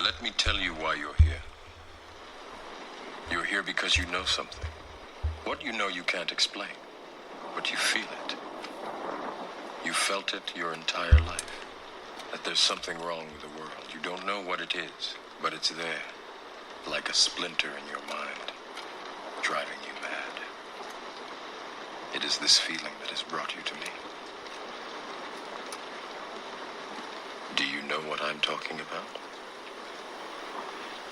Let me tell you why you're here. You're here because you know something. What you know you can't explain, but you feel it. You felt it your entire life, that there's something wrong with the world. You don't know what it is, but it's there, like a splinter in your mind, driving you mad. It is this feeling that has brought you to me. Do you know what I'm talking about?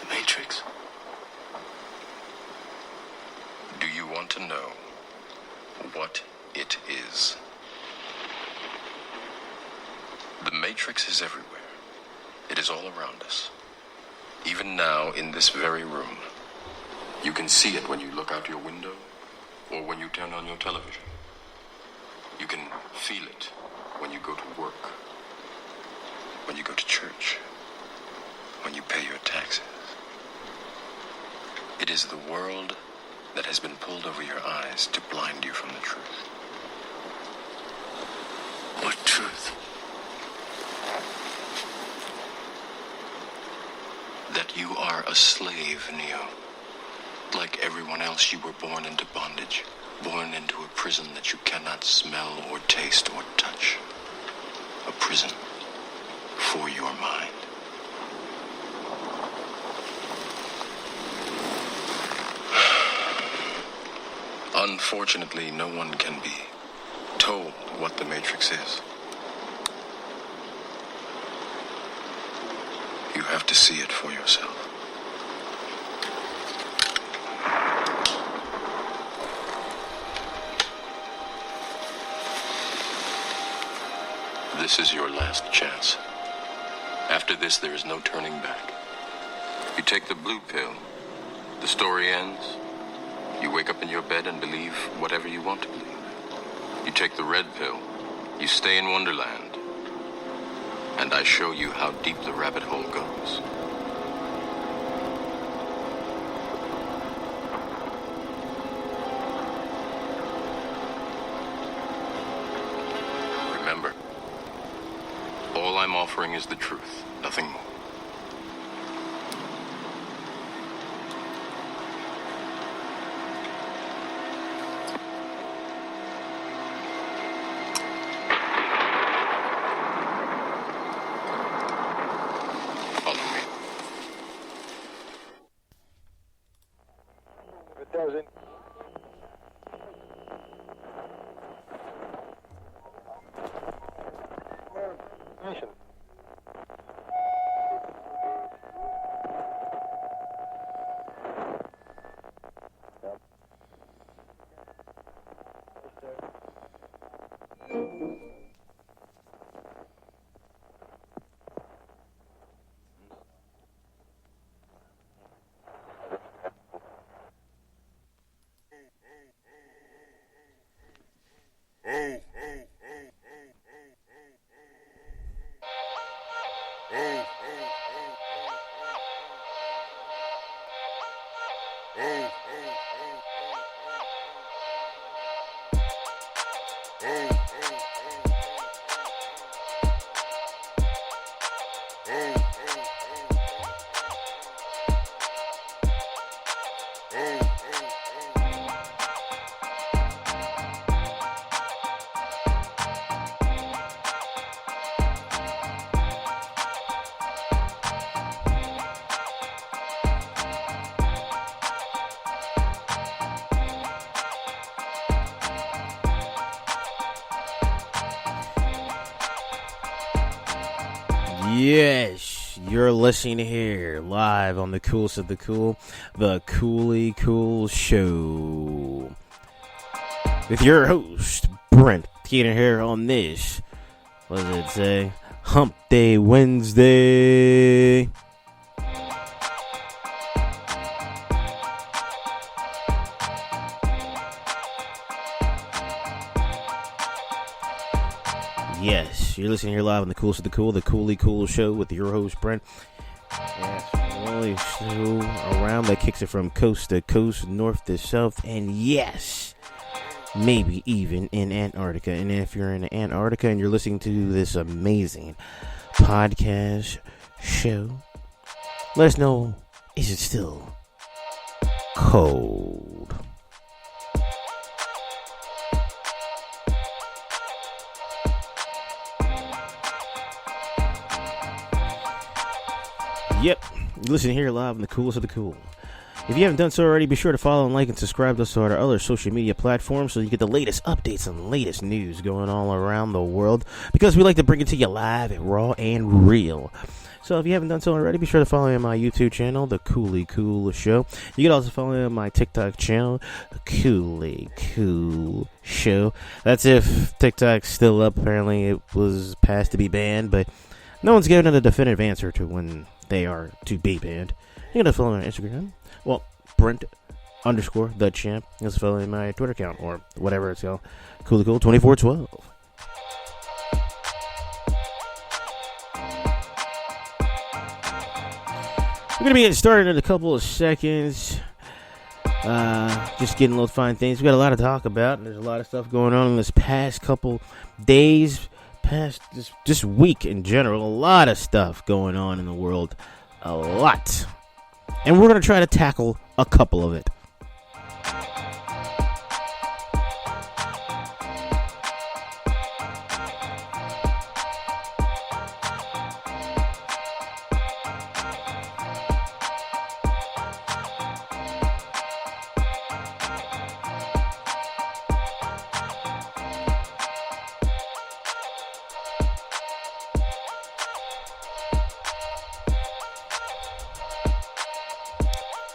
The Matrix. Do you want to know what it is? The Matrix is everywhere. It is all around us. Even now, in this very room. You can see it when you look out your window or when you turn on your television. You can feel it when you go to work, when you go to church, when you pay your taxes. It is the world that has been pulled over your eyes to blind you from the truth. What truth? That you are a slave, Neo. Like everyone else, you were born into bondage, born into a prison that you cannot smell or taste or touch. A prison for your mind. Unfortunately, no one can be told what the Matrix is. You have to see it for yourself. This is your last chance. After this, there is no turning back. You take the blue pill, the story ends. You wake up in your bed and believe whatever you want to believe. You take the red pill, you stay in Wonderland, and I show you how deep the rabbit hole goes. Remember, all I'm offering is the truth, nothing more. Yes, you're listening here live on the Coolest of the Cool, the Cooley Cool Show. With your host, Brent Peter here on this, what does it say? Hump Day Wednesday. Yes, you're listening here live on the Coolest of the Cool, the Cooley Cool Show with your host, Brent. Yes, only show around that kicks it from coast to coast, north to south, and yes, maybe even in Antarctica. And if you're in Antarctica and you're listening to this amazing podcast show, Let us know, is it still cold? Yep, you listen here live on the coolest of the cool. If you haven't done so already, be sure to follow and like and subscribe to us on our other social media platforms so you get the latest updates and latest news going all around the world, because we like to bring it to you live and raw and real. So if you haven't done so already, be sure to follow me on my YouTube channel, The Cooley Cool Show. You can also follow me on my TikTok channel, The Cooley Cool Show. That's if TikTok's still up. Apparently it was passed to be banned, but no one's given a definitive answer to when they are to be banned. You can follow me on Instagram. Well, Brent_the champ. You can follow me on my Twitter account or whatever it's called. Cooley Cool 2412. We're going to be getting started in a couple of seconds. Just getting little fine things. We got a lot to talk about. And there's a lot of stuff going on in this past couple days, past this week in general. A lot of stuff going on in the world. A lot. And we're going to try to tackle a couple of it.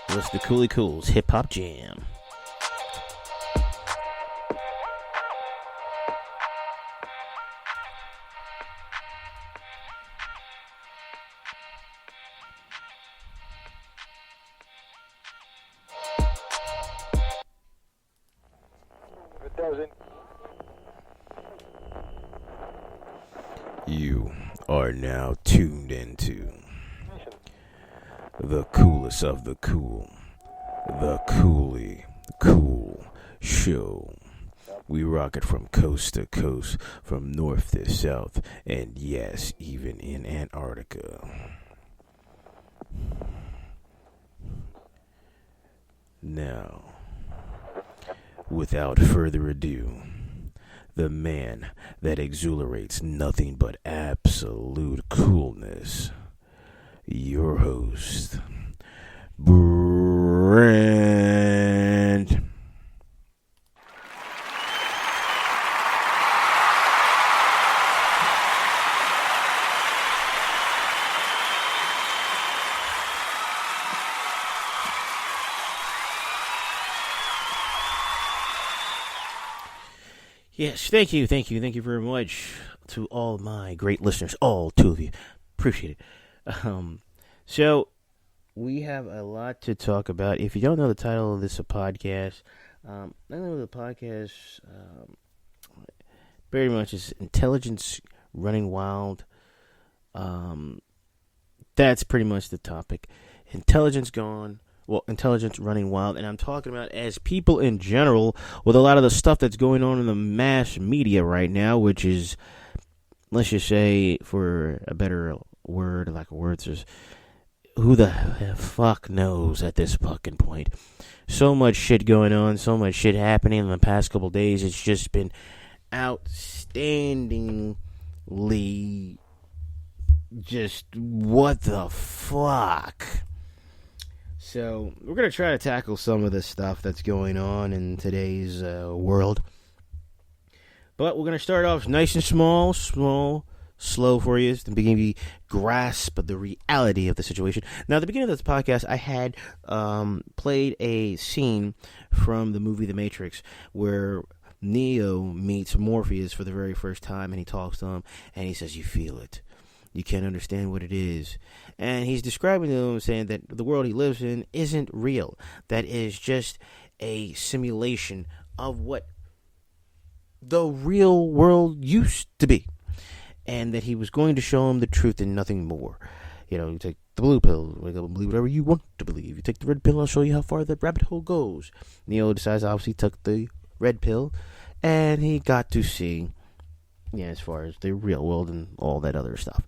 It's the Cooley Cool's Hip Hop Jam. You are now tuned into the coolest of the cool, the Cooley Cool Show. We rock it from coast to coast, from north to south, and yes, even in Antarctica. Now, without further ado, the man that exhilarates nothing but absolute coolness, your host, Brent. Yes, thank you very much to all my great listeners, all two of you. Appreciate it. So we have a lot to talk about. If you don't know the title of this podcast, I know the podcast very much is Intelligence Running Wild. That's pretty much the topic. Intelligence running wild, and I'm talking about as people in general with a lot of the stuff that's going on in the mass media right now, which is, let's just say, for a better word, lack of words, is who the fuck knows at this fucking point. So much shit going on, so much shit happening in the past couple days. It's just been outstandingly just what the fuck. So we're going to try to tackle some of this stuff that's going on in today's world. But we're going to start off nice and small, slow for you to begin to grasp the reality of the situation. Now, at the beginning of this podcast, I had played a scene from the movie The Matrix where Neo meets Morpheus for the very first time, and he talks to him, and he says, "You feel it. You can't understand what it is." And he's describing to him, saying that the world he lives in isn't real. That is just a simulation of what the real world used to be. And that he was going to show him the truth and nothing more. You know, you take the blue pill, wake up and believe whatever you want to believe. You take the red pill, I'll show you how far the rabbit hole goes. Neo decides, obviously, took the red pill, and he got to see, as far as the real world and all that other stuff.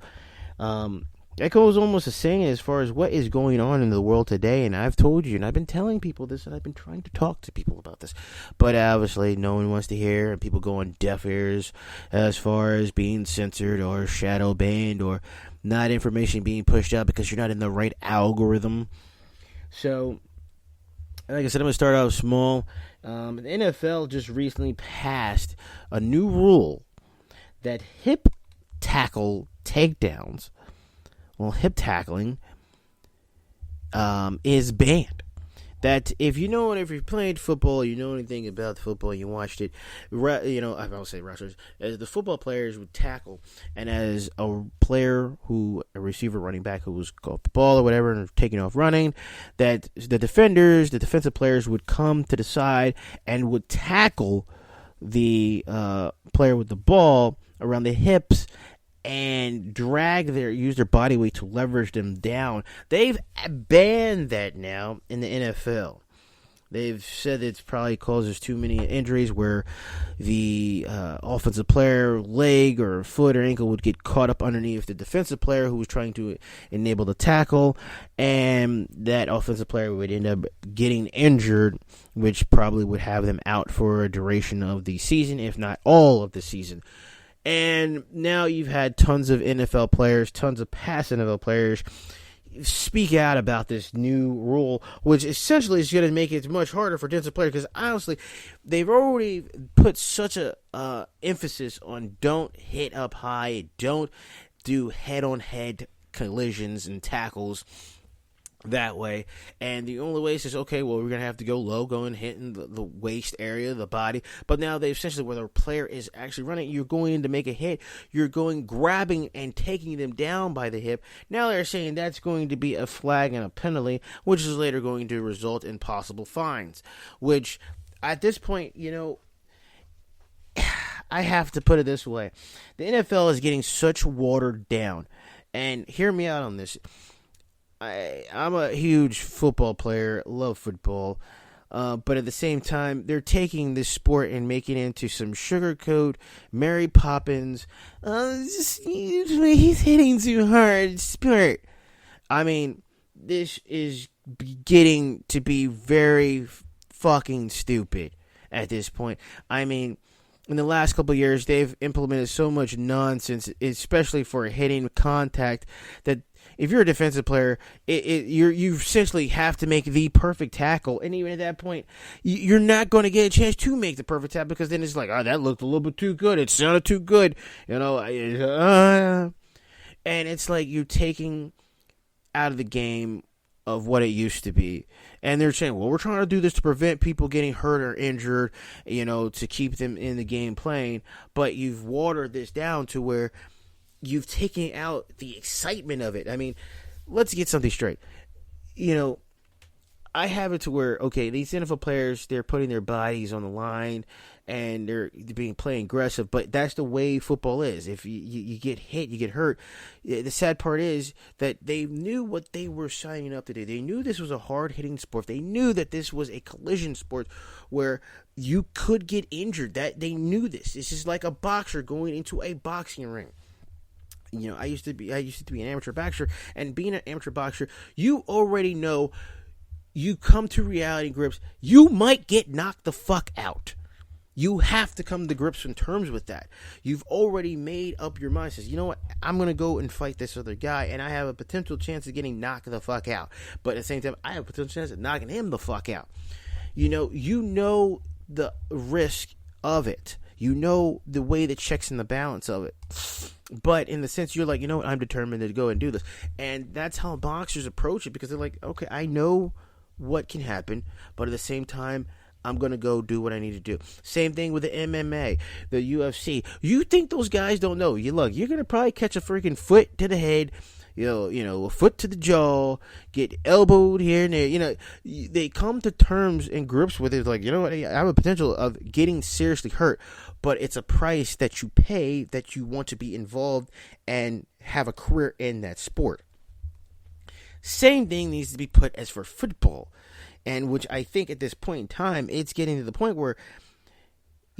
That goes almost the same as far as what is going on in the world today. And I've told you, and I've been telling people this, and I've been trying to talk to people about this. But obviously, no one wants to hear, and people go on deaf ears as far as being censored or shadow banned or not information being pushed out because you're not in the right algorithm. So, like I said, I'm going to start out small. The NFL just recently passed a new rule that hip tackle takedowns, hip tackling is banned. That if you've played football, you know anything about football, you watched it, I won't say wrestlers, as the football players would tackle, and as a receiver, running back who was caught the ball or whatever and taking off running, that the defensive players would come to the side and would tackle the player with the ball around the hips and use their body weight to leverage them down. They've banned that now in the NFL. They've said it probably causes too many injuries where the offensive player leg or foot or ankle would get caught up underneath the defensive player who was trying to enable the tackle, and that offensive player would end up getting injured, which probably would have them out for a duration of the season, if not all of the season. And now you've had tons of NFL players, tons of past NFL players speak out about this new rule, which essentially is going to make it much harder for defensive players because honestly, they've already put such a emphasis on don't hit up high, don't do head-on-head collisions and tackles that way, and the only way is okay, well, we're going to have to go low, go and hit in the waist area, the body, but now they essentially, where the player is actually running, you're going in to make a hit, you're going, grabbing and taking them down by the hip. Now they're saying that's going to be a flag and a penalty, which is later going to result in possible fines, which, at this point, I have to put it this way, the NFL is getting such watered down, and hear me out on this. I'm a huge football player, love football, but at the same time, they're taking this sport and making it into some sugarcoat, Mary Poppins, he's hitting too hard sport. I mean, this is getting to be very fucking stupid at this point. I mean, in the last couple of years, they've implemented so much nonsense, especially for hitting contact, that if you're a defensive player, you essentially have to make the perfect tackle, and even at that point, you're not going to get a chance to make the perfect tackle because then it's like, oh, that looked a little bit too good. It sounded too good, and it's like you're taking out of the game of what it used to be. And they're saying, well, we're trying to do this to prevent people getting hurt or injured, to keep them in the game playing, but you've watered this down to where you've taken out the excitement of it. I mean, let's get something straight. I have it to where, okay, these NFL players, they're putting their bodies on the line and they're playing aggressive, but that's the way football is. If you get hit, you get hurt. The sad part is that they knew what they were signing up to do. They knew this was a hard-hitting sport. They knew that this was a collision sport where you could get injured. That they knew this. This is like a boxer going into a boxing ring. I used to be an amateur boxer, and being an amateur boxer, you already know, you come to reality grips, you might get knocked the fuck out. You have to come to grips and terms with that. You've already made up your mind. Says, you know what? I'm going to go and fight this other guy, and I have a potential chance of getting knocked the fuck out. But at the same time, I have a potential chance of knocking him the fuck out. You know the risk of it. You know the way the checks and the balance of it. But in the sense, you're like, I'm determined to go and do this. And that's how boxers approach it, because they're like, okay, I know what can happen, but at the same time, I'm going to go do what I need to do. Same thing with the MMA, the UFC. You think those guys don't know? You're going to probably catch a freaking foot to the head, a foot to the jaw, get elbowed here and there. They come to terms and grips with it. Like, I have a potential of getting seriously hurt, but it's a price that you pay that you want to be involved and have a career in that sport. Same thing needs to be put as for football, and which I think at this point in time, it's getting to the point where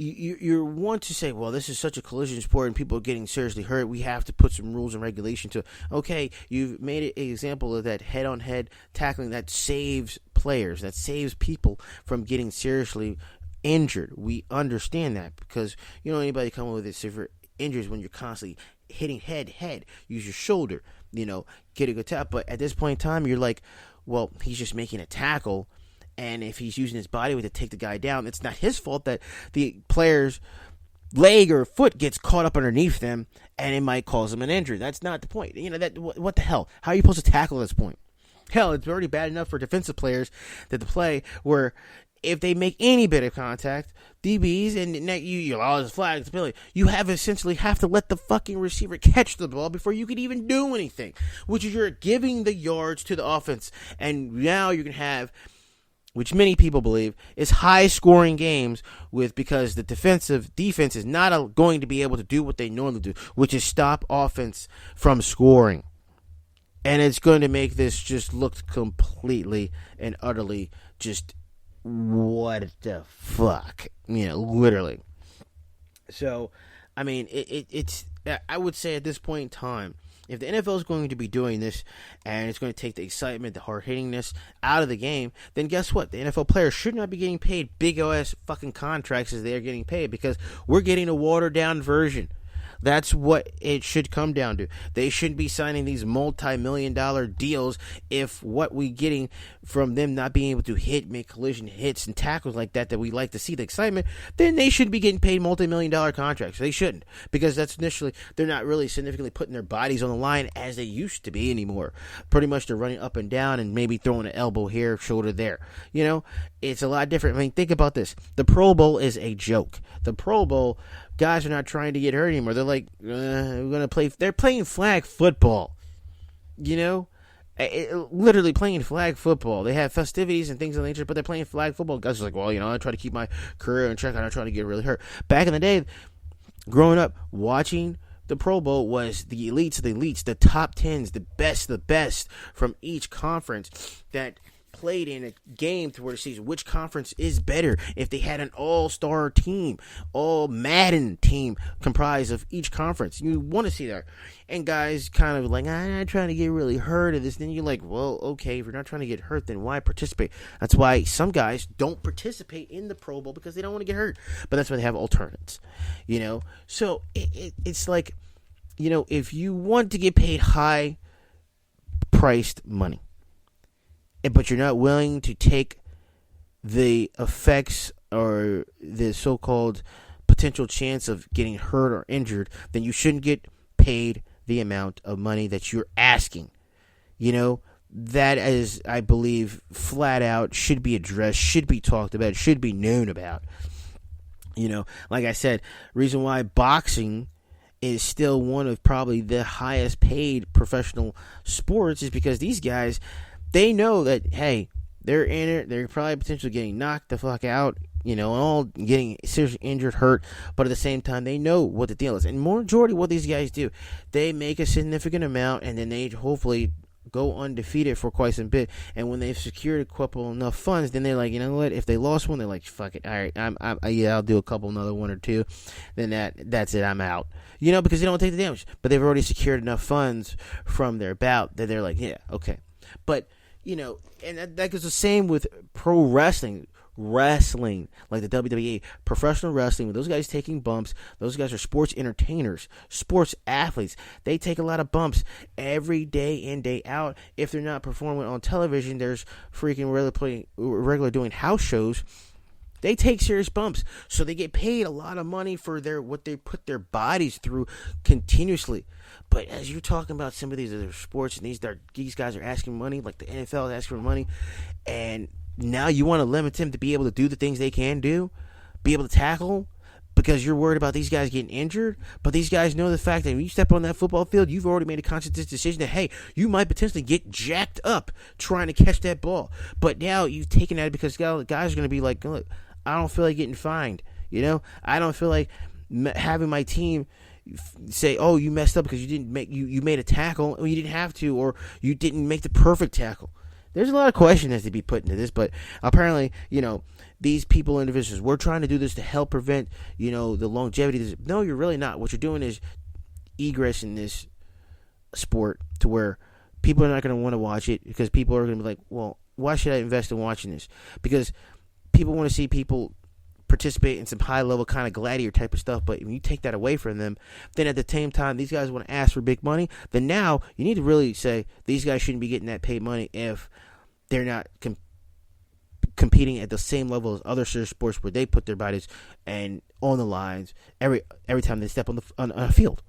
you want to say, well, this is such a collision sport and people are getting seriously hurt. We have to put some rules and regulation to it. Okay, you've made an example of that head-on-head tackling that saves players, that saves people from getting seriously injured. We understand that because you know anybody coming with severe injuries when you're constantly hitting head, use your shoulder, get a good tap. But at this point in time, you're like, well, he's just making a tackle. And if he's using his body weight to take the guy down, it's not his fault that the player's leg or foot gets caught up underneath them, and it might cause them an injury. That's not the point. What the hell? How are you supposed to tackle at this point? Hell, it's already bad enough for defensive players that the play where if they make any bit of contact, DBs and you allow this flag ability, you essentially have to let the fucking receiver catch the ball before you can even do anything, which is you're giving the yards to the offense, and now you can have, which many people believe is high-scoring games because the defense is not going to be able to do what they normally do, which is stop offense from scoring. And it's going to make this just look completely and utterly just what the fuck, literally. So, I mean, it's I would say at this point in time, if the NFL is going to be doing this and it's going to take the excitement, the hard-hittingness out of the game, then guess what? The NFL players should not be getting paid big-ass fucking contracts as they are getting paid because we're getting a watered-down version. That's what it should come down to. They shouldn't be signing these multi-million-dollar deals if what we're getting from them not being able to make collision hits and tackles like that we like to see, the excitement, then they should be getting paid multi-million-dollar contracts. They shouldn't, because that's initially, they're not really significantly putting their bodies on the line as they used to be anymore. Pretty much they're running up and down and maybe throwing an elbow here, shoulder there. It's a lot different. I mean, think about this. The Pro Bowl is a joke. The Pro Bowl, guys are not trying to get hurt anymore. They're like, we're going to play. They're playing flag football. Literally playing flag football. They have festivities and things of nature, but they're playing flag football. Guys are like, well, I try to keep my career in check. I'm not trying to get really hurt. Back in the day, growing up, watching the Pro Bowl was the elites of the elites, the top 10s, the best from each conference that played in a game to where to see which conference is better. If they had an all-star team, all Madden team comprised of each conference, you want to see that. And guys kind of like, I'm not trying to get really hurt at this. Then you're like, well, okay, if you're not trying to get hurt, then why participate? That's why some guys don't participate in the Pro Bowl because they don't want to get hurt. But that's why they have alternates, So it's like, if you want to get paid high-priced money, but you're not willing to take the effects or the so-called potential chance of getting hurt or injured, then you shouldn't get paid the amount of money that you're asking. That is, I believe, flat out should be addressed, should be talked about, should be known about. Like I said, reason why boxing is still one of probably the highest paid professional sports is because these guys, they know that, hey, they're in it. They're probably potentially getting knocked the fuck out, all getting seriously injured, hurt. But at the same time, they know what the deal is. And majority of what these guys do, they make a significant amount, and then they hopefully go undefeated for quite some bit. And when they've secured a couple enough funds, then they're like, you know what? If they lost one, they're like, fuck it. All right, I'll do a couple, another one or two. Then that's it. I'm out. Because they don't take the damage. But they've already secured enough funds from their bout that they're like, yeah, okay. But and that goes the same with pro wrestling, like the WWE, professional wrestling, with those guys taking bumps. Those guys are sports entertainers, sports athletes. They take a lot of bumps every day in, day out. If they're not performing on television, there's freaking regular doing house shows. They take serious bumps, so they get paid a lot of money for what they put their bodies through continuously. But as you're talking about some of these other sports, and these guys are asking money, like the NFL is asking for money, and now you want to limit them to be able to do the things they can do, be able to tackle, because you're worried about these guys getting injured. But these guys know the fact that when you step on that football field, you've already made a conscious decision that, hey, you might potentially get jacked up trying to catch that ball. But now you've taken that because guys are going to be like, look, I don't feel like getting fined. I don't feel like having my team say, oh, you messed up because you didn't make you made a tackle, or you didn't have to, or you didn't make the perfect tackle. there's a lot of questions to be put into this, but apparently, these people, individuals, we're trying to do this to help prevent, the longevity. No, you're really not. What you're doing is egressing this sport to where people are not going to want to watch it, because people are going to be like, well, why should I invest in watching this? Because people want to see people participate in some high-level kind of gladiator type of stuff, but when you take that away from them, then at the same time, these guys want to ask for big money, then now you need to really say these guys shouldn't be getting that paid money if they're not competing at the same level as other sports where they put their bodies and on the lines every time they step on a field.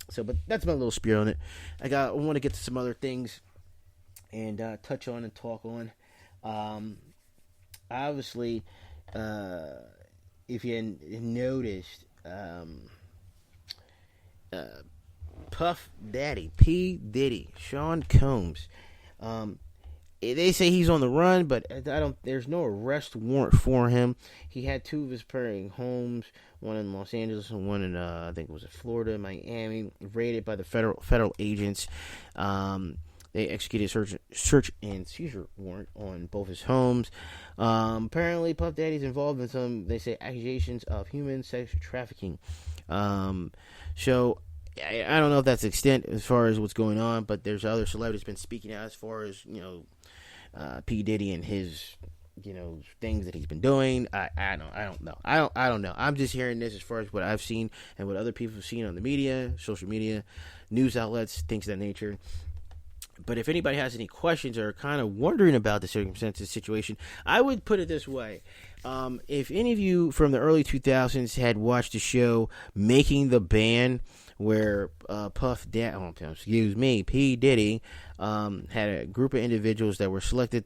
So, but that's my little spiel on it. I want to get to some other things and touch on and talk on. Obviously, if you noticed, Puff Daddy, P. Diddy, Sean Combs, they say he's on the run, but there's no arrest warrant for him. He had 2 of his parenting homes, one in Los Angeles and one in, I think it was Florida, Miami, raided by the federal agents. They executed a search and seizure warrant on both his homes. Apparently, Puff Daddy's involved in some, they say, accusations of human sex trafficking. So, I don't know if that's the extent as far as what's going on, but there's other celebrities been speaking out as far as, P. Diddy and his, things that he's been doing. I don't know. I don't know. I'm just hearing this as far as what I've seen and what other people have seen on the media, social media, news outlets, things of that nature. But if anybody has any questions or are kind of wondering about the circumstances situation, I would put it this way. If any of you from the early 2000s had watched the show Making the Band, where P. Diddy had a group of individuals that were selected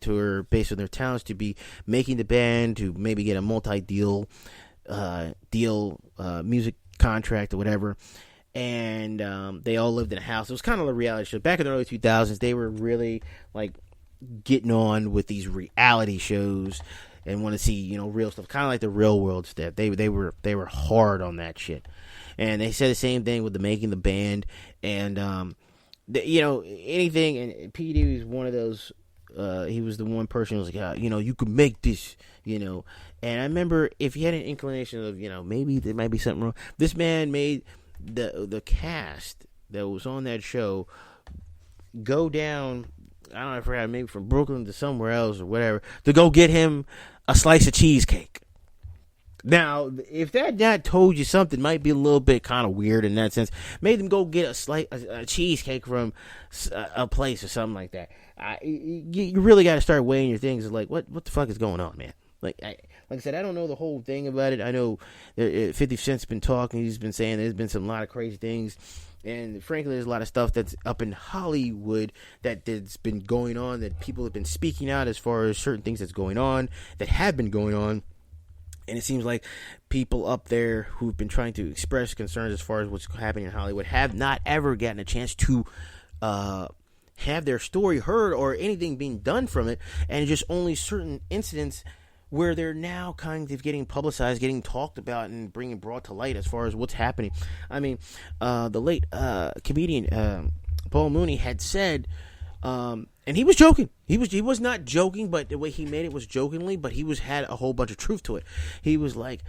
based on their talents to be making the band, to maybe get a multi-deal music contract or whatever. And they all lived in a house. It was kind of a reality show. Back in the early 2000s, they were really like getting on with these reality shows and want to see, real stuff, kind of like the Real World stuff. They were hard on that shit. And they said the same thing with the Making the Band, and anything. And P. D was one of those. He was the one person who was like, you could make this, And I remember, if you had an inclination of, maybe there might be something wrong, this man made the cast that was on that show go down, I don't know, I forgot, maybe from Brooklyn to somewhere else or whatever, to go get him a slice of cheesecake. Now, if that not told you something, might be a little bit kind of weird in that sense. Made them go get a cheesecake from a place or something like that. You really got to start weighing your things. Like, what the fuck is going on, man? Like I said, I don't know the whole thing about it. I know 50 Cent's been talking. He's been saying there's been a lot of crazy things. And frankly, there's a lot of stuff that's up in Hollywood that's been going on, that people have been speaking out as far as certain things that's going on, that have been going on. And it seems like people up there who've been trying to express concerns as far as what's happening in Hollywood have not ever gotten a chance to have their story heard or anything being done from it. And just only certain incidents where they're now kind of getting publicized, getting talked about, and being brought to light as far as what's happening. I mean, the late comedian Paul Mooney had said, and he was joking. He was not joking, but the way he made it was jokingly. But he had a whole bunch of truth to it. He was like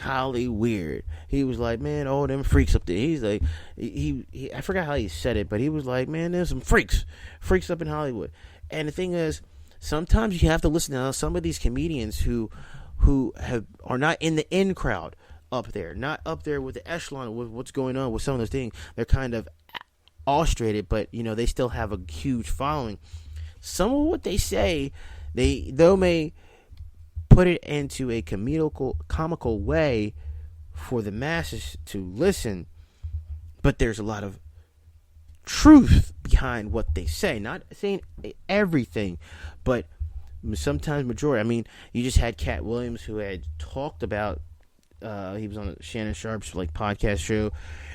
Holly weird. He was like, man, all them freaks up there. He's like, he I forgot how he said it, but he was like, man, there's some freaks up in Hollywood. And the thing is, sometimes you have to listen to some of these comedians who are not in the in crowd up there, not up there with the echelon with what's going on with some of those things. They're kind of ostrated, but they still have a huge following. Some of what they say, they may put it into a comical way for the masses to listen, but there's a lot of truth behind what they say. Not saying everything, but sometimes majority. I mean, you just had Cat Williams, who had talked about, he was on Shannon Sharp's podcast show,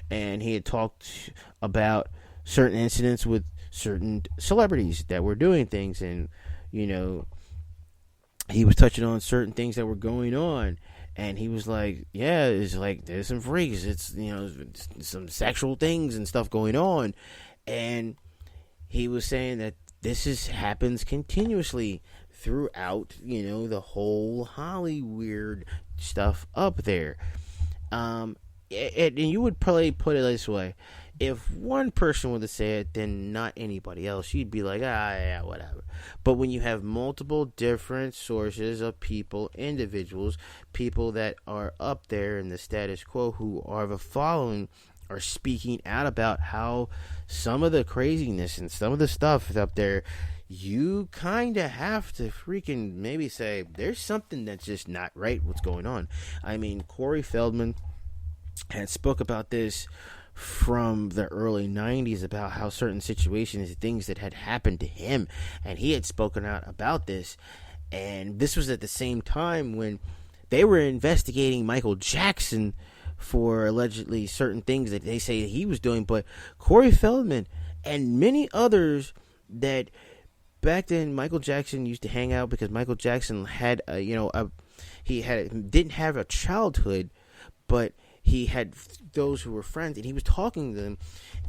and he had talked about certain incidents with certain celebrities that were doing things, and he was touching on certain things that were going on, and he was like, yeah, it's like there's some freaks, it's some sexual things and stuff going on. And he was saying that happens continuously throughout, the whole Hollywood stuff up there. And you would probably put it this way: if one person would have said it, then not anybody else. You'd be like, yeah, whatever. But when you have multiple different sources of people, individuals, people that are up there in the status quo who are the following, are speaking out about how some of the craziness and some of the stuff up there, you kind of have to freaking maybe say, there's something that's just not right what's going on. I mean, Corey Feldman had spoke about this from the early 90s about how certain situations, things that had happened to him, and he had spoken out about this. And this was at the same time when they were investigating Michael Jackson for allegedly certain things that they say he was doing. But Corey Feldman and many others, that back then Michael Jackson used to hang out, because Michael Jackson had didn't have a childhood, but he had those who were friends, and he was talking to them.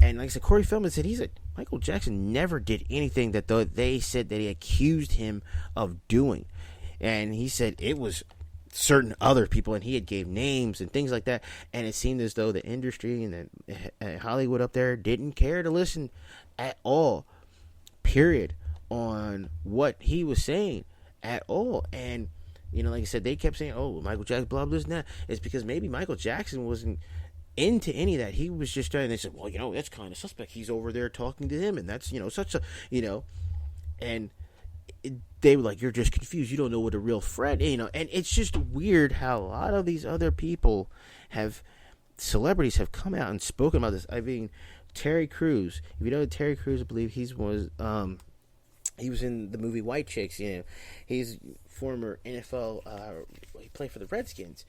And like I said, Corey Feldman said Michael Jackson never did anything that they said that he accused him of doing. And he said it was certain other people, and he had gave names and things like that. And it seemed as though the industry and the Hollywood up there didn't care to listen at all, period, on what he was saying at all. And like I said, they kept saying, oh, Michael Jackson, blah, blah, blah. It's because maybe Michael Jackson wasn't into any of that. He was just trying. They said, well, that's kind of suspect. He's over there talking to him, and that's, such a, and they were like, you're just confused. You don't know what a real friend, and it's just weird how a lot of these other people celebrities have come out and spoken about this. I mean, Terry Crews. If you know Terry Crews, I believe he was in the movie White Chicks. He's former NFL. He played for the Redskins,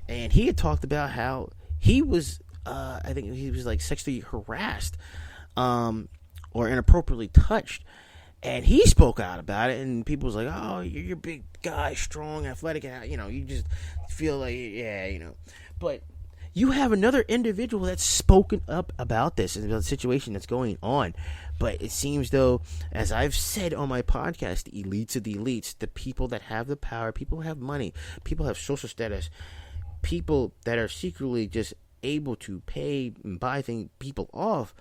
and he had talked about how he was. I think he was like sexually harassed, or inappropriately touched, and he spoke out about it. And people was like, "Oh, you're a big guy, strong, athletic, and you just feel like, yeah, But you have another individual that's spoken up about this and about the situation that's going on. But it seems though, as I've said on my podcast, the elites of the elites, the people that have the power, people who have money, people who have social status, people that are secretly just able to pay and buy people off,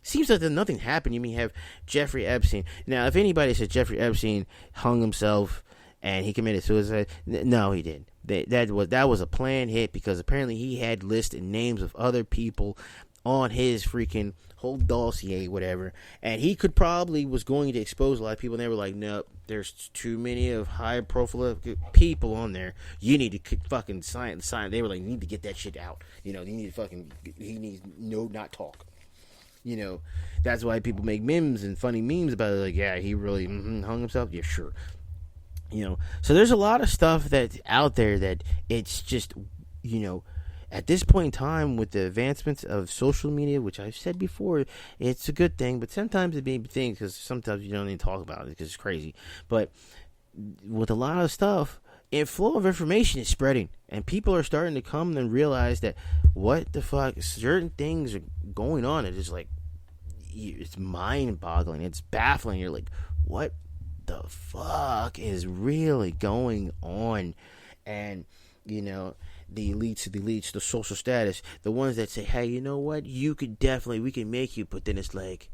seems like nothing happened. You may have Jeffrey Epstein. Now, if anybody says Jeffrey Epstein hung himself and he committed suicide, no, he didn't. That was a planned hit, because apparently he had listed names of other people on his freaking whole dossier, whatever, and he was going to expose a lot of people, and they were like, nope, there's too many of high profile people on there. You need to fucking sign. They were like, you need to get that shit out. He needs not talk. That's why people make memes and funny memes about it. Like, yeah, he really hung himself. Yeah, sure. So there's a lot of stuff that's out there that it's just, at this point in time, with the advancements of social media, which I've said before, it's a good thing, but sometimes it may be things, because sometimes you don't need to talk about it because it's crazy. But with a lot of stuff, flow of information is spreading, and people are starting to come and realize that what the fuck, certain things are going on. It's just like, it's mind-boggling. It's baffling. You're like, what the fuck is really going on? And the elites of the elites, the social status, the ones that say, hey, you know what, we can make you, but then it's like,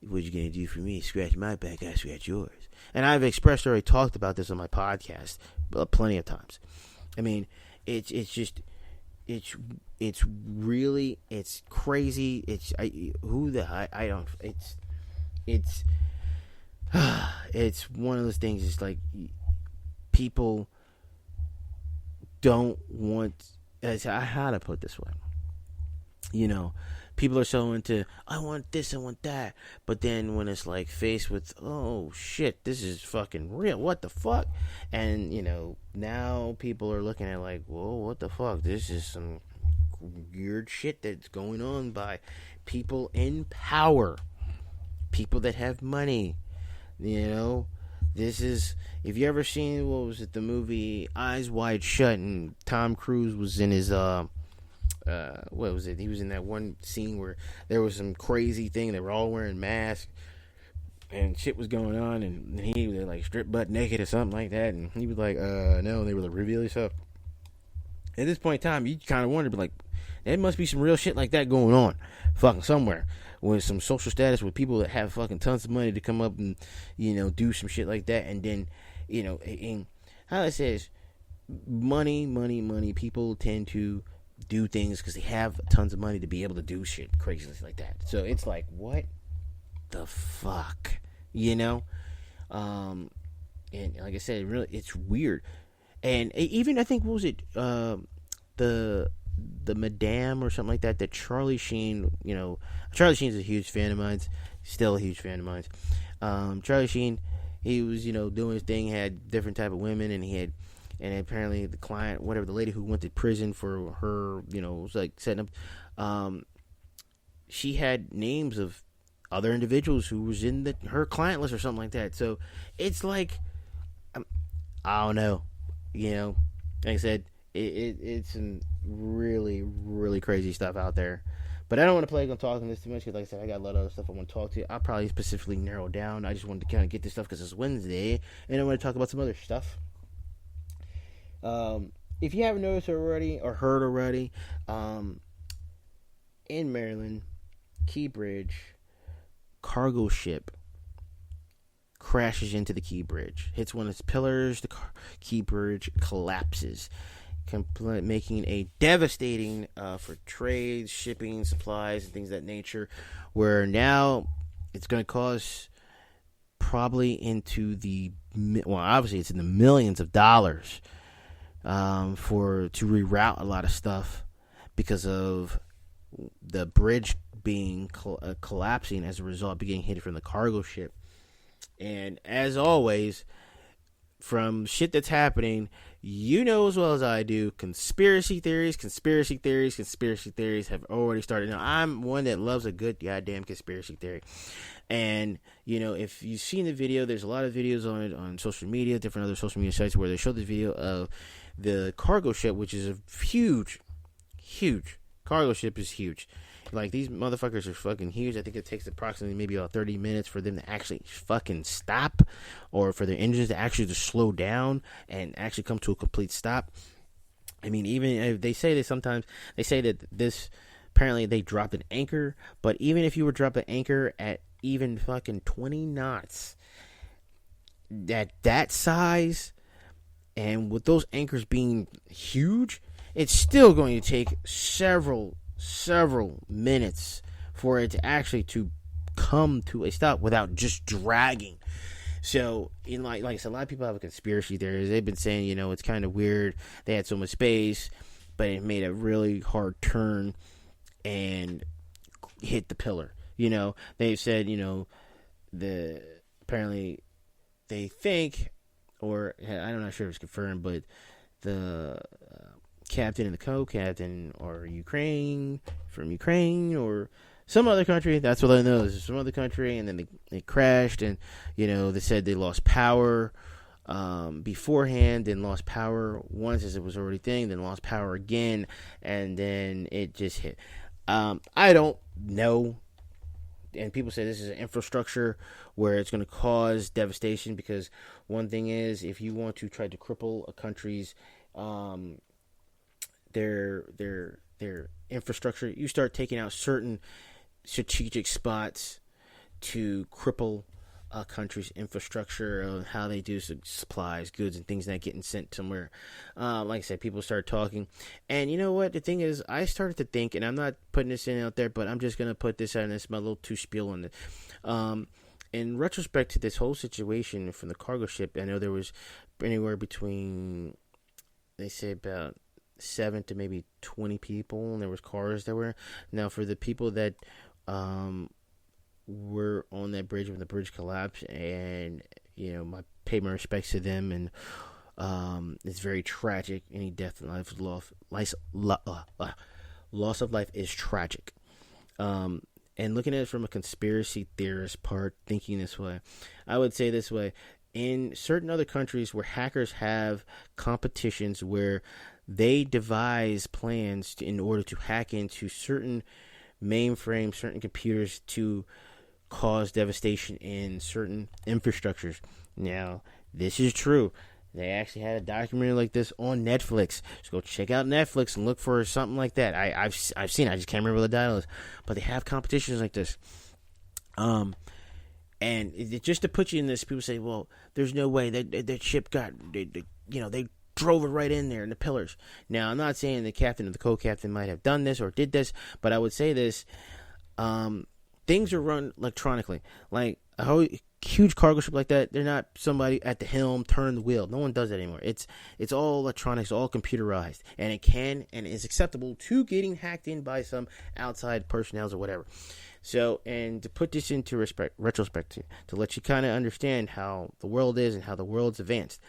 what you gonna do for me? Scratch my back, I scratch yours. And I've already talked about this on my podcast plenty of times. I mean, it's really crazy. It's one of those things. It's like people don't want. How to put it this way? People are so into, I want this, I want that, but then when it's like faced with, oh shit, this is fucking real, what the fuck? And now people are looking at like, whoa, what the fuck? This is some weird shit that's going on by people in power, people that have money. This is, if you ever seen, what was it, the movie Eyes Wide Shut, and Tom Cruise was in his what was it? He was in that one scene where there was some crazy thing. They were all wearing masks, and shit was going on, and he was like stripped butt naked or something like that, and he was like, no, and they were like revealing stuff. At this point in time, you kind of wonder, like, there must be some real shit like that going on, fucking somewhere, with some social status with people that have fucking tons of money to come up and, you know, do some shit like that, and then, you know, and how it says, money. People tend to do things because they have tons of money to be able to do shit craziness like that. So it's like, what the fuck, you know? And like I said, really, it's weird. And even, I think, what was it, the Madame or something like that, that Charlie Sheen, you know, Charlie Sheen's a huge fan of mine, still a huge fan of mine. Charlie Sheen, he was, you know, doing his thing, had different type of women, and apparently the client, whatever, the lady who went to prison for her, you know, was like setting up, she had names of other individuals who was in her client list or something like that. So it's like, I don't know, you know, like I said, it's some really, really crazy stuff out there. But I don't want to play on talking this too much because, like I said, I got a lot of other stuff I want to talk to. I'll probably specifically narrow down. I just wanted to kind of get this stuff because it's Wednesday, and I want to talk about some other stuff. If you haven't noticed already or heard already, in Maryland, Key Bridge, cargo ship crashes into the Key Bridge, hits one of its pillars, the Key Bridge collapses, making a devastating for trade, shipping, supplies, and things of that nature, where now it's going to cause probably into the, well, obviously it's in the millions of dollars to reroute a lot of stuff because of the bridge being collapsing as a result of being hit from the cargo ship. And as always, from shit that's happening, you know as well as I do, conspiracy theories have already started. Now, I'm one that loves a good goddamn conspiracy theory. And, you know, if you've seen the video, there's a lot of videos on it on social media, different other social media sites where they show this video of the cargo ship, which is a huge cargo ship, is huge. Like, these motherfuckers are fucking huge. I think it takes approximately maybe about 30 minutes for them to actually fucking stop, or for their engines to actually just slow down and actually come to a complete stop. I mean, even if they say that sometimes, they say that this, apparently they dropped an anchor, but even if you were dropping an anchor at even fucking 20 knots, that size, and with those anchors being huge, it's still going to take several minutes for it to actually to come to a stop without just dragging. So, in like I said, a lot of people have a conspiracy theories. They've been saying, you know, it's kind of weird. They had so much space, but it made a really hard turn and hit the pillar. You know, they've said, you know, apparently they think, or I'm not sure if it's confirmed, but the captain and the co-captain are from Ukraine or some other country. That's what I know. This is some other country, and then they crashed, and, you know, they said they lost power beforehand, then lost power once as it was already thing, then lost power again, and then it just hit. I don't know. And people say this is an infrastructure where it's going to cause devastation, because one thing is, if you want to try to cripple a country's their infrastructure, you start taking out certain strategic spots to cripple a country's infrastructure of how they do supplies, goods, and things that getting sent somewhere. Like I said, people start talking, and you know what? The thing is, I started to think, and I'm not putting this in out there, but I'm just gonna put this out, and it's my little two spiel on it. In retrospect to this whole situation from the cargo ship, I know there was anywhere between, they say, about 7 to maybe 20 people, and there was cars that were. Now, for the people that were on that bridge when the bridge collapsed, and, you know, I pay my respects to them, and it's very tragic. Any death in life, loss of life is tragic. And looking at it from a conspiracy theorist part, thinking this way, I would say this way: in certain other countries where hackers have competitions where they devise plans in order to hack into certain mainframes, certain computers, to cause devastation in certain infrastructures. Now, this is true. They actually had a documentary like this on Netflix. So go check out Netflix and look for something like that. I've seen it. I just can't remember the title is. But they have competitions like this. And just to put you in this, people say, well, there's no way that ship got, they drove it right in there in the pillars. Now, I'm not saying the captain or the co-captain might have done this or did this, but I would say this. Things are run electronically. Like a whole huge cargo ship like that, they're not somebody at the helm turning the wheel. No one does that anymore. It's all electronics, all computerized, and it can and is acceptable to getting hacked in by some outside personnel or whatever. So, and to put this into retrospect, to let you kind of understand how the world is and how the world's advanced.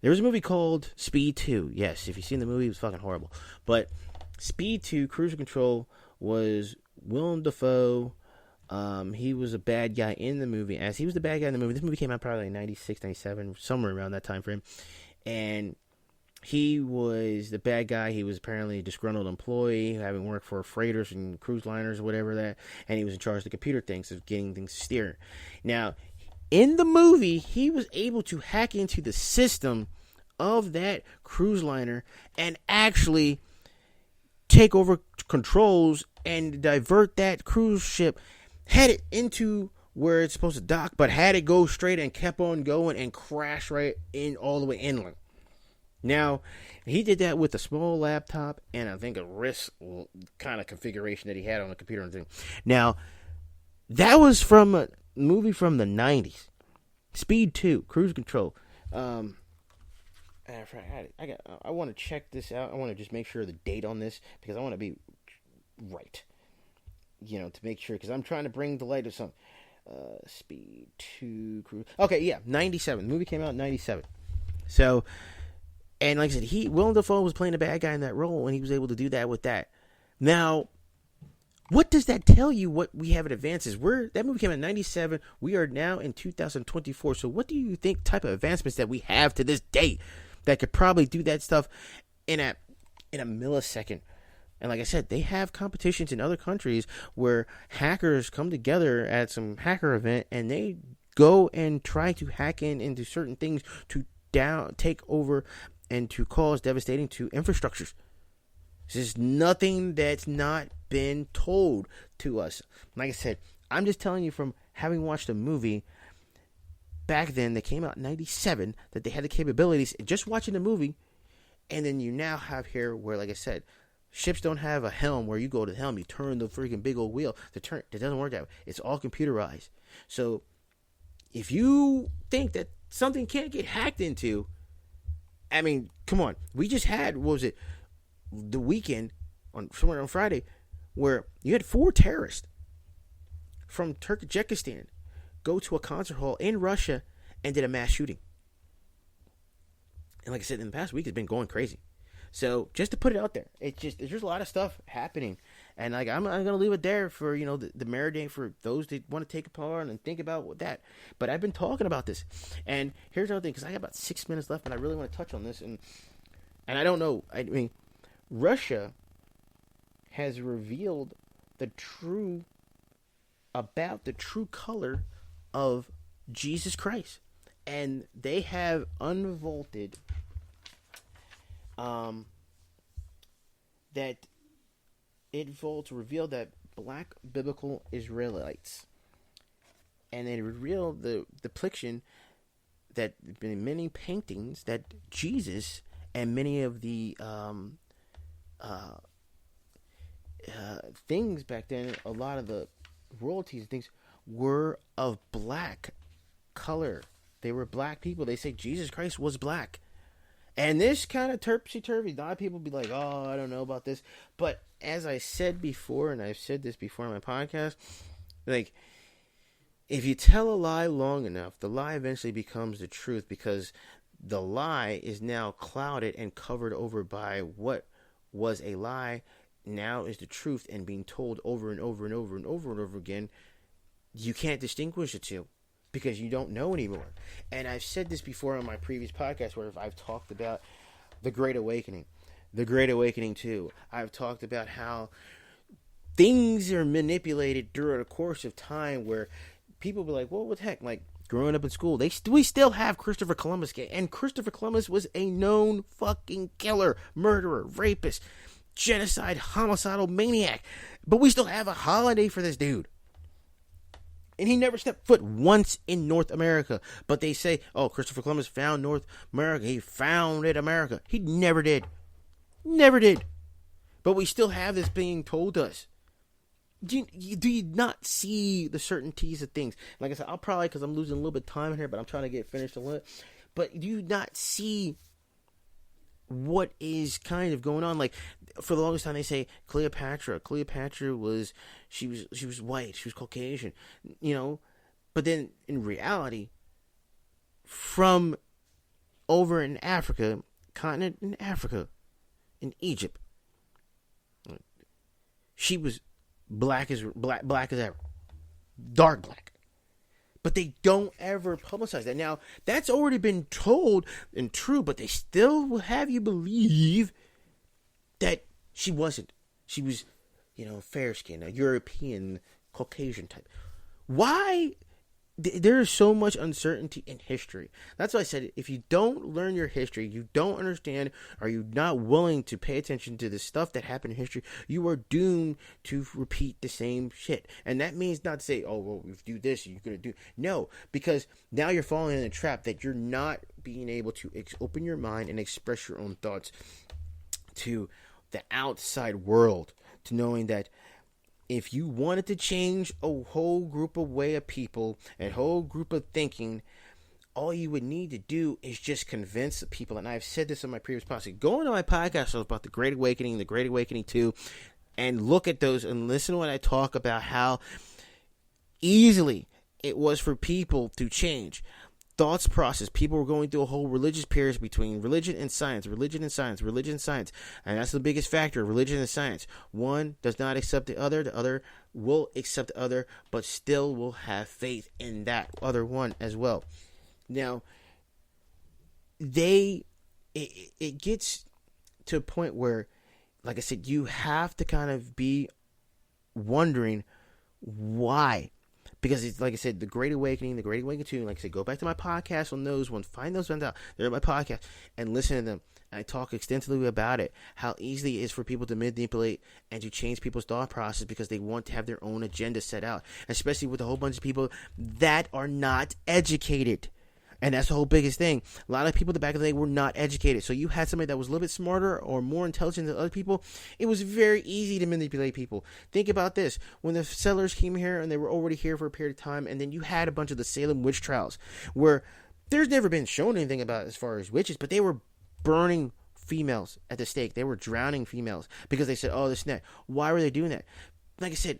There was a movie called Speed 2. Yes, if you've seen the movie, it was fucking horrible. But Speed 2, Cruise Control, was Willem Dafoe. He was a bad guy in the movie. As he was the bad guy in the movie, this movie came out probably in 96, 97, somewhere around that time frame. And he was the bad guy. He was apparently a disgruntled employee, having worked for freighters and cruise liners or whatever that. And he was in charge of the computer things, of getting things steered. Now, in the movie, he was able to hack into the system of that cruise liner and actually take over controls and divert that cruise ship, had it into where it's supposed to dock, but had it go straight and kept on going and crash right in all the way inland. Now, he did that with a small laptop and I think a wrist kind of configuration that he had on the computer and thing. Now, that was from a movie from the 90s. Speed 2, Cruise Control. I want to check this out. I want to just make sure the date on this because I want to be right. To make sure, because I'm trying to bring the light of some Speed 2 Cruise. Okay, yeah, 97. The movie came out in 97. So, and like I said, Willem Dafoe was playing a bad guy in that role, and he was able to do that with that. Now, what does that tell you? What we have in advances? That movie came out in 97. We are now in 2024. So, what do you think type of advancements that we have to this day that could probably do that stuff in a millisecond? And like I said, they have competitions in other countries where hackers come together at some hacker event and they go and try to hack into certain things to take over and to cause devastating to infrastructures. This is nothing that's not been told to us. Like I said, I'm just telling you from having watched a movie back then that came out in 97 that they had the capabilities, just watching the movie, and then you now have here where, like I said, ships don't have a helm where you go to the helm, you turn the freaking big old wheel to turn. It doesn't work that way. It's all computerized. So if you think that something can't get hacked into, I mean, come on. We just had, what was it, the weekend, somewhere on Friday, where you had 4 terrorists from Turkmenistan go to a concert hall in Russia and did a mass shooting. And like I said, in the past week, it's been going crazy. So just to put it out there, there's just a lot of stuff happening, and like I'm gonna leave it there for the marinade for those that want to take a part and think about that. But I've been talking about this, and here's another thing, because I got about 6 minutes left, and I really want to touch on this, and I don't know. I mean, Russia has revealed the true color of Jesus Christ, and they have unvaulted that it revealed that black biblical Israelites, and they revealed the depiction that in many paintings that Jesus and many of the things back then, a lot of the royalties and things were of black color. They were black people. They say Jesus Christ was black. And this kind of topsy-turvy. A lot of people be like, oh, I don't know about this. But as I said before, and I've said this before on my podcast, like, if you tell a lie long enough, the lie eventually becomes the truth, because the lie is now clouded and covered over by what was a lie now is the truth and being told over and over and over and over and over again. You can't distinguish the two, because you don't know anymore. And I've said this before on my previous podcast where I've talked about the Great Awakening. The Great Awakening 2. I've talked about how things are manipulated during a course of time where people be like, well, what the heck? Like, growing up in school, we still have Christopher Columbus, and Christopher Columbus was a known fucking killer, murderer, rapist, genocide, homicidal maniac. But we still have a holiday for this dude. And he never stepped foot once in North America. But they say, oh, Christopher Columbus found North America. He founded America. He never did. Never did. But we still have this being told us. Do you not see the certainties of things? Like I said, I'll probably, because I'm losing a little bit of time here, but I'm trying to get finished a little. But do you not see what is kind of going on? Like, for the longest time, they say Cleopatra was white, she was Caucasian, But then in reality, from over in Africa, continent in Africa, in Egypt, she was black as ever, dark black. But they don't ever publicize that. Now, that's already been told and true, but they still will have you believe that she wasn't. She was, fair skin, a European, Caucasian type. Why? There is so much uncertainty in history. That's why I said, if you don't learn your history, you don't understand, or you're not willing to pay attention to the stuff that happened in history, you are doomed to repeat the same shit. And that means not to say, oh, well, if you do this, you're going to do. No, because now you're falling in a trap that you're not being able to open your mind and express your own thoughts to the outside world, to knowing that if you wanted to change a whole group of way of people, a whole group of thinking, all you would need to do is just convince the people. And I've said this on my previous podcast. Go into my podcast shows about the Great Awakening, the Great Awakening 2, and look at those and listen when I talk about how easily it was for people to change. Thoughts process. People were going through a whole religious period between religion and science. And that's the biggest factor, religion and science. One does not accept the other will accept the other, but still will have faith in that other one as well. Now, it gets to a point where, like I said, you have to kind of be wondering why. Because it's, like I said, the Great Awakening, the Great Awakening 2, like I said, go back to my podcast on those ones. Find those ones out. They're my podcast. And listen to them. And I talk extensively about it. How easy it is for people to manipulate and to change people's thought process because they want to have their own agenda set out. Especially with a whole bunch of people that are not educated. And that's the whole biggest thing. A lot of people in the back of the day were not educated. So you had somebody that was a little bit smarter or more intelligent than other people. It was very easy to manipulate people. Think about this. When the settlers came here and they were already here for a period of time, and then you had a bunch of the Salem witch trials where there's never been shown anything about as far as witches, but they were burning females at the stake. They were drowning females because they said, oh, this and that. Why were they doing that? Like I said,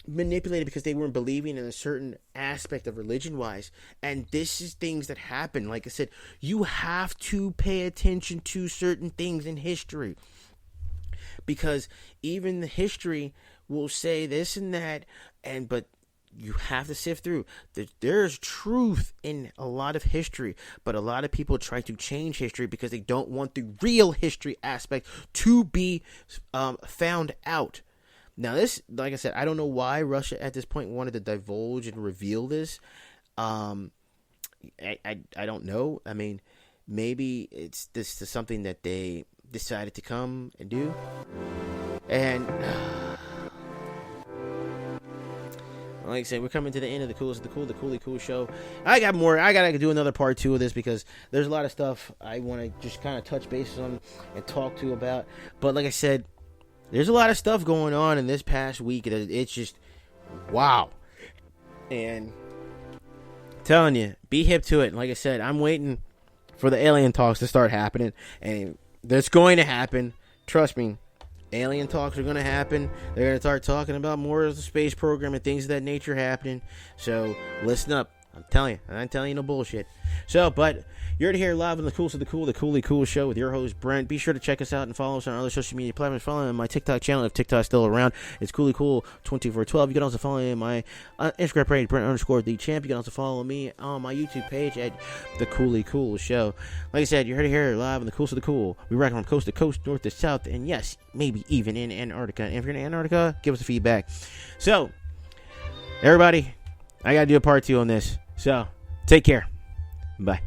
manipulated because they weren't believing in a certain aspect of religion wise. And this is things that happen. Like I said, you have to pay attention to certain things in history, because even the history will say this and that, but you have to sift through. There's truth in a lot of history, but a lot of people try to change history because they don't want the real history aspect to be found out. Now, this, like I said, I don't know why Russia at this point wanted to divulge and reveal this. I don't know. I mean, maybe this is something that they decided to come and do. And like I said, we're coming to the end of the Coolest of the Cool, the Coolie Cool Show. I got more. I gotta do another part 2 of this because there's a lot of stuff I want to just kind of touch base on and talk to about. But like I said, there's a lot of stuff going on in this past week. It's just, wow. And I'm telling you, be hip to it. Like I said, I'm waiting for the alien talks to start happening. And that's going to happen. Trust me. Alien talks are going to happen. They're going to start talking about more of the space program and things of that nature happening. So, listen up. I'm telling you no bullshit. So, but you're here live on the Coolest of the Cool, the Cooley Cool Show with your host, Brent. Be sure to check us out and follow us on our other social media platforms. Follow me on my TikTok channel if TikTok's still around. It's Cooley Cool 2412. You can also follow me on my Instagram page, Brent_the champ. You can also follow me on my YouTube page at the Cooley Cool Show. Like I said, you're here live on the Coolest of the Cool. We rock from coast to coast, north to south, and yes, maybe even in Antarctica. And if you're in Antarctica, give us a feedback. So, everybody, I gotta do a part 2 on this. So, take care. Bye.